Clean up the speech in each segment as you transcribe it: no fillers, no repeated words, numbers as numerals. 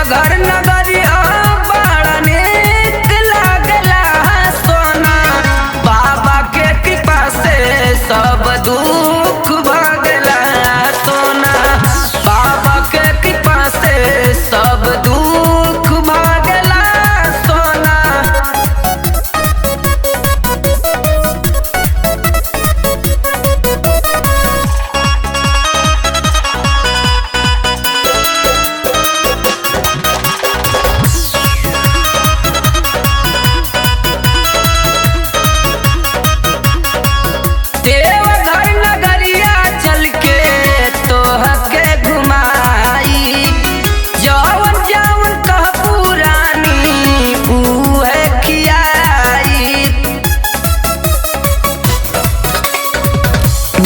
देवघर नगरिया बड़ा नीक लागला सोना, बाबा के कृपा से सब दुख भागला सोना, बाबा के कृपा से सब दुख भागला सोना। देवघर नगरिया चल के तोहके घुमाई, जवन जवन कह पुरानी उहे खियाई।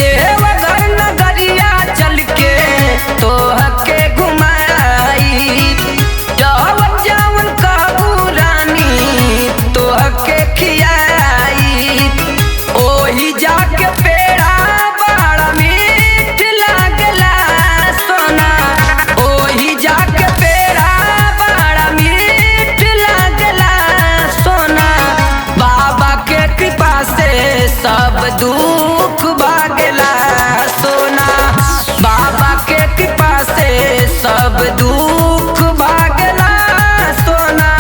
देवघर नगरिया चल के तोहके घुमाई, जवन जवन कह पुरानी तोहके खियाई। ओही जाके पेड़ा बड़ा मीठ लागला सोना, ओही जाके पेड़ा बड़ा मीठ लागला सोना, बाबा के कृपा से सब दुख भागला सोना, बाबा के कृपा से सब दुख भागला सोना।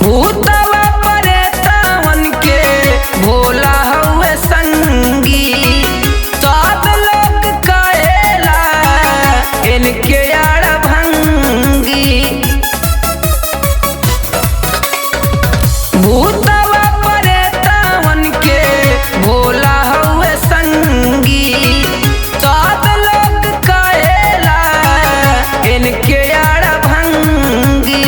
भूतवा परेतवन के भोला हउए संगी, सब लोग कहेला इनके यार भंगी। भूतवा परेतवन के भोला हउए संगी, सब लोग कहेला इनके यार भंगी।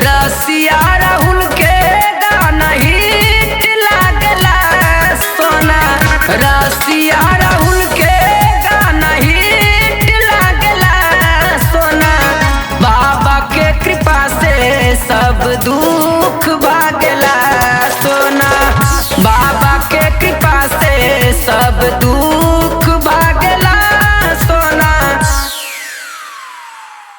रसिया राहुल के गाना हिट लागला सोना, रसिया राहुल के गाना हिट लागला सोना, बाबा के कृपा से सब दूर